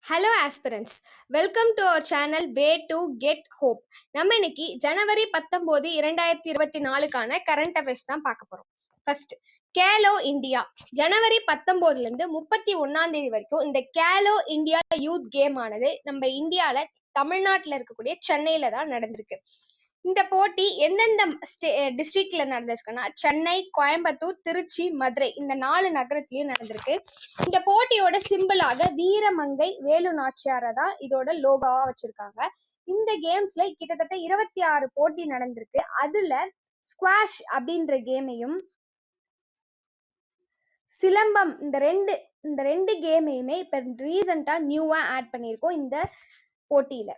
Hello aspirants, welcome to our channel way to get hope. நம்ம இன்னைக்கு ஜனவரி 19 2024க்கான current affairs தான் பார்க்க போறோம். First, Khelo India. ஜனவரி 19ல இருந்து 31ஆம் தேதி வரைக்கும் இந்த கேலோ இந்தியா யூத் கேம் ஆனது நம்ம இந்தியால தமிழ்நாட்டில் இருக்கக்கூடிய சென்னையில தான் நடந்திருக்கு. இந்த போட்டி எந்தெந்த டிஸ்ட்ரிக்ட்ல நடந்திருக்குன்னா சென்னை, கோயம்புத்தூர், திருச்சி, மதுரை இந்த 4 நகரத்திலயும் நடந்திருக்கு. இந்த போட்டியோட சிம்பிளாக வீரமங்கை வேலு நாச்சியாரை தான் இதோட லோகோவா வச்சிருக்காங்க. இந்த கேம்ஸ்ல கிட்டத்தட்ட 26 போட்டி நடந்திருக்கு. அதுல ஸ்குவாஷ் அப்படின்ற கேமையும் சிலம்பம் இந்த ரெண்டு கேமையுமே இப்ப ரீசெண்டா நியூவா ஆட் பண்ணியிருக்கோம் இந்த போட்டியில.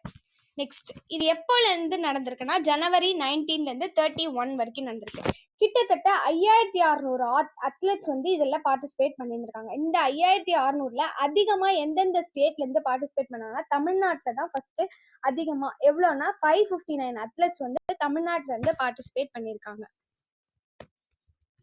நெக்ஸ்ட், இது எப்போல இருந்து நடந்திருக்குன்னா ஜனவரி 19ல இருந்து 31 வரைக்கும் நடந்திருக்கு. கிட்டத்தட்ட 5600 அத்லெட்ஸ் இதெல்லாம் பார்ட்டிசிபேட் பண்ணியிருக்காங்க. இந்த 5600ல அதிகமா எந்தெந்த ஸ்டேட்ல இருந்து பார்ட்டிசிபேட் பண்ணாங்கன்னா தமிழ்நாட்டுல தான் ஃபர்ஸ்ட் அதிகமா. எவ்வளோன்னா 559 அத்லெட்ஸ் தமிழ்நாட்டுல இருந்து பார்ட்டிசிபேட் பண்ணியிருக்காங்க.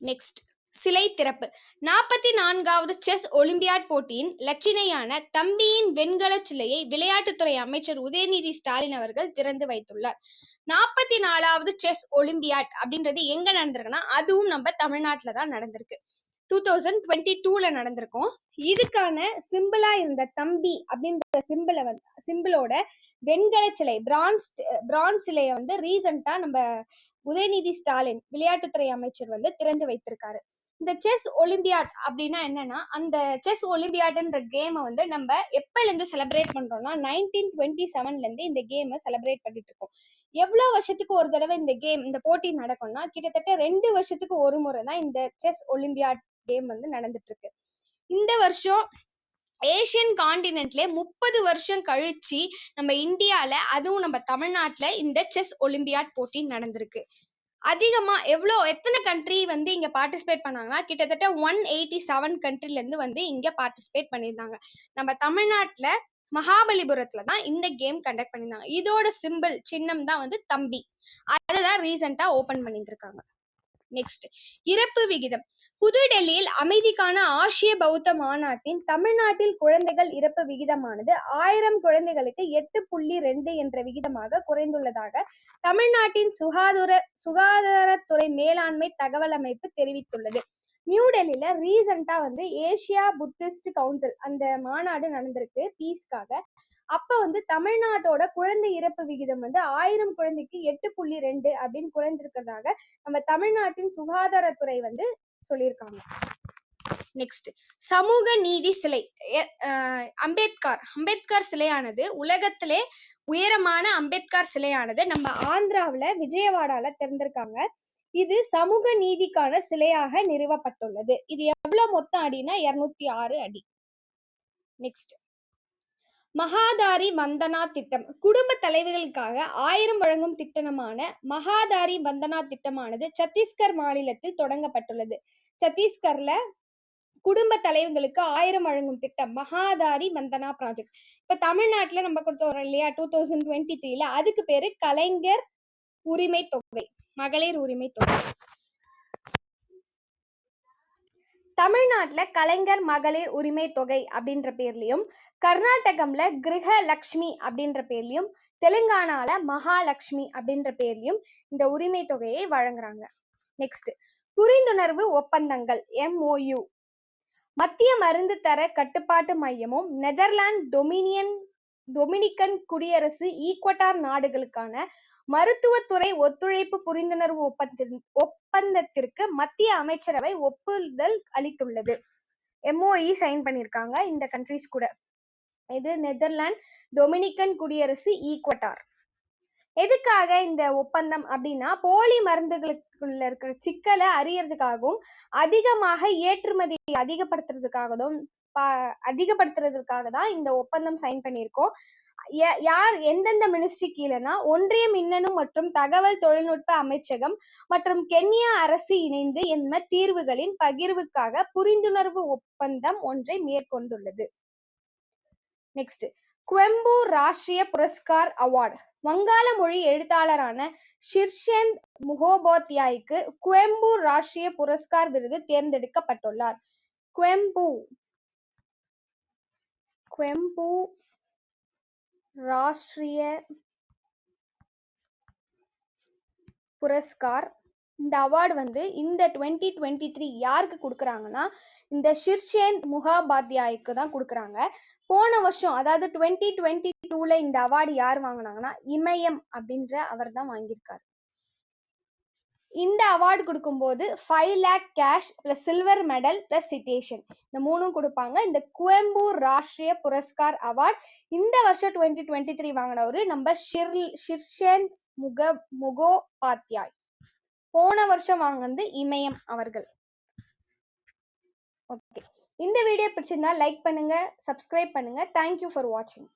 நெக்ஸ்ட், சிலை திறப்பு. 44வது செஸ் ஒலிம்பியாட் போட்டியின் லட்சினையான தம்பியின் வெண்கல சிலையை விளையாட்டுத்துறை அமைச்சர் உதயநிதி ஸ்டாலின் அவர்கள் திறந்து வைத்துள்ளார். 44வது செஸ் ஒலிம்பியாட் அப்படின்றது எங்க நடந்திருக்குன்னா அதுவும் நம்ம தமிழ்நாட்டுல தான் நடந்திருக்கு. 2022ல நடந்திருக்கும். இதுக்கான சிம்பிளா இருந்த தம்பி அப்படின்ற சிம்பிளோட வெண்கல சிலை பிரான்ஸ் சிலையை ரீசெண்டா நம்ம உதயநிதி ஸ்டாலின் விளையாட்டுத்துறை அமைச்சர் திறந்து வைத்திருக்காரு. இந்த செஸ் ஒலிம்பியாட் அப்படின்னா என்னன்னா, அந்த செஸ் ஒலிம்பியாட்ன்ற கேமை நம்ம எப்பல இருந்து செலிப்ரேட் பண்றோம்னா 1927ல இருந்து இந்த கேமை செலிப்ரேட் பண்ணிட்டு இருக்கோம். எவ்வளவு வருஷத்துக்கு ஒரு தடவை இந்த போட்டி நடக்கும்னா கிட்டத்தட்ட 2 வருஷத்துக்கு ஒரு முறை தான் இந்த செஸ் ஒலிம்பியாட் கேம் நடந்துட்டு இருக்கு. இந்த வருஷம் ஏசியன் கான்டினென்ட்ல 30 வருஷம் கழிச்சு நம்ம இந்தியால, அதுவும் நம்ம தமிழ்நாட்டுல இந்த செஸ் ஒலிம்பியாட் போட்டி நடந்திருக்கு. அதிகமா எத்தனை கண்ட்ரி இங்க பார்ட்டிசிபேட் பண்ணாங்கன்னா கிட்டத்தட்ட 187 கண்ட்ரில இருந்து இங்க பார்ட்டிசிபேட் பண்ணியிருந்தாங்க. நம்ம தமிழ்நாட்டுல மகாபலிபுரத்துல தான் இந்த கேம் கண்டக்ட் பண்ணியிருந்தாங்க. இதோட சின்னம் தான் தம்பி. அதுதான் ரீசெண்டா ஓபன் பண்ணிட்டு இருக்காங்க. நெக்ஸ்ட், இறப்பு விகிதம். புதுடெல்லியில் அமைதிக்கான ஆசிய பௌத்த மாநாட்டின் தமிழ்நாட்டில் குழந்தைகள் இறப்பு விகிதமானது 1000 குழந்தைகளுக்கு 8.2 என்ற விகிதமாக குறைந்துள்ளதாக தமிழ்நாட்டின் சுகாதாரத்துறை மேலாண்மை தகவல் அமைப்பு தெரிவித்துள்ளது. நியூ டெல்லியில ரீசெண்டா ஏசியா புத்திஸ்ட் கவுன்சில் அந்த மாநாடு நடந்திருக்கு பீஸ்க்காக. அப்ப தமிழ்நாட்டோட குழந்தை இறப்பு விகிதம் 1000 குழந்தைக்கு 8.2 அப்படின்னு குறைஞ்சிருக்கிறதாக நம்ம தமிழ்நாட்டின் சுகாதாரத்துறை சொல்லியிருக்காங்க. நெக்ஸ்ட், சமூக நீதி சிலை. அம்பேத்கர் சிலையானது உலகத்திலே உயரமான அம்பேத்கர் சிலையானது நம்ம ஆந்திராவில விஜயவாடால திறந்திருக்காங்க. இது சமூக நீதிக்கான சிலையாக நிறுவப்பட்டுள்ளது. இது எவ்வளவு மொத்தம் அடினா 206 அடி. நெக்ஸ்ட், மகாதாரி வந்தனா திட்டம். குடும்ப தலைவர்களுக்காக 1000 வழங்கும் திட்டமான மகாதாரி வந்தனா திட்டமானது சத்தீஸ்கர் மாநிலத்தில் தொடங்கப்பட்டுள்ளது. சத்தீஸ்கர்ல குடும்ப தலைவர்களுக்கு 1000 வழங்கும் திட்டம் மகாதாரி வந்தனா ப்ராஜெக்ட். இப்ப தமிழ்நாட்டுல நம்ம கொடுத்தோம் இல்லையா 2023ல, அதுக்கு பேரு கலைஞர் உரிமை தொகை, மகளிர் உரிமை தொகை. தமிழ்நாட்டுல கலைஞர் மகளிர் உரிமை தொகை அப்படின்ற பேர்லயும், கர்நாடகம்ல கிரக லக்ஷ்மி அப்படின்ற பேர்லயும், தெலுங்கானால மகாலட்சுமி அப்படின்ற பேர்லயும் இந்த உரிமை தொகையை வழங்குறாங்க. நெக்ஸ்ட், புரிந்துணர்வு ஒப்பந்தங்கள் MOU. மத்திய மருந்து தர கட்டுப்பாட்டு மையமும் நெதர்லாந்து டொமினிக்கன் குடியரசு ஈக்வடார் நாடுகளுக்கான மருத்துவத்துறை ஒத்துழைப்பு புரிந்துணர்வு ஒப்பந்தத்திற்கு மத்திய அமைச்சரவை ஒப்புதல் அளித்துள்ளது. MOE சைன் பண்ணியிருக்காங்க இந்த கண்ட்ரிஸ் கூட. இது நெதர்லாந்து, டொமினிக்கன் குடியரசு, ஈக்வடார். எதுக்காக இந்த ஒப்பந்தம் அப்படின்னா போலி மருந்துகளுக்குள்ள இருக்கிற சிக்கலை அறியறதுக்காகவும் அதிகமாக ஏற்றுமதி அதிகப்படுத்துறதுக்காக தான் இந்த ஒப்பந்தம் சைன் பண்ணியிருக்கோம். யார் எந்தெந்த மினிஸ்ட்ரி கீழேனா ஒன்றிய மின்னணு மற்றும் தகவல் தொழில்நுட்ப அமைச்சகம் மற்றும் கென்யா அரசு இணைந்து தீர்வுகளின் பகிர்வுக்காக புரிந்துணர்வு ஒப்பந்தம் ஒன்றை மேற்கொண்டுள்ளது. Next, Kuvempu Rashtriya Puraskar award. வங்காள மொழி எழுத்தாளரான ஷிர்ஷேந்த் முகோபாத்யாய்க்கு குவெம்பு ராஷ்டிரிய புரஸ்கார் விருது தேர்ந்தெடுக்கப்பட்டுள்ளார். குவெம்பு குவெம்பு ராஷ்டிரிய புரஸ்கார். இந்த அவார்டு வந்து இந்த 2023 யாருக்கு கொடுக்குறாங்கன்னா இந்த ஷிர்ஷேன் முகாபாத்யாய்க்கு தான் கொடுக்குறாங்க. போன வருஷம் அதாவது 2022ல இந்த அவார்டு யார் வாங்கினாங்கன்னா இமயம் அப்படின்ற அவர் தான் வாங்கியிருக்காரு. இந்த அவார்டு கொடுக்கும்போது 5 lakh cash plus silver medal plus citation இந்த மூணும் கொடுப்பாங்க. இந்த குவெம்பு ராஷ்டிரிய புரஸ்கார் அவார்டு இந்த வருஷம் 2023 வாங்கினவரு நம்ம ஷிர்ஷேன் முகோபாத்யாய். போன வருஷம் வாங்கினது இமயம் அவர்கள். ஓகே, இந்த வீடியோ பிடிச்சிருந்தா லைக் பண்ணுங்க, சப்ஸ்கிரைப் பண்ணுங்க. தேங்க்யூ ஃபார் வாட்சிங்.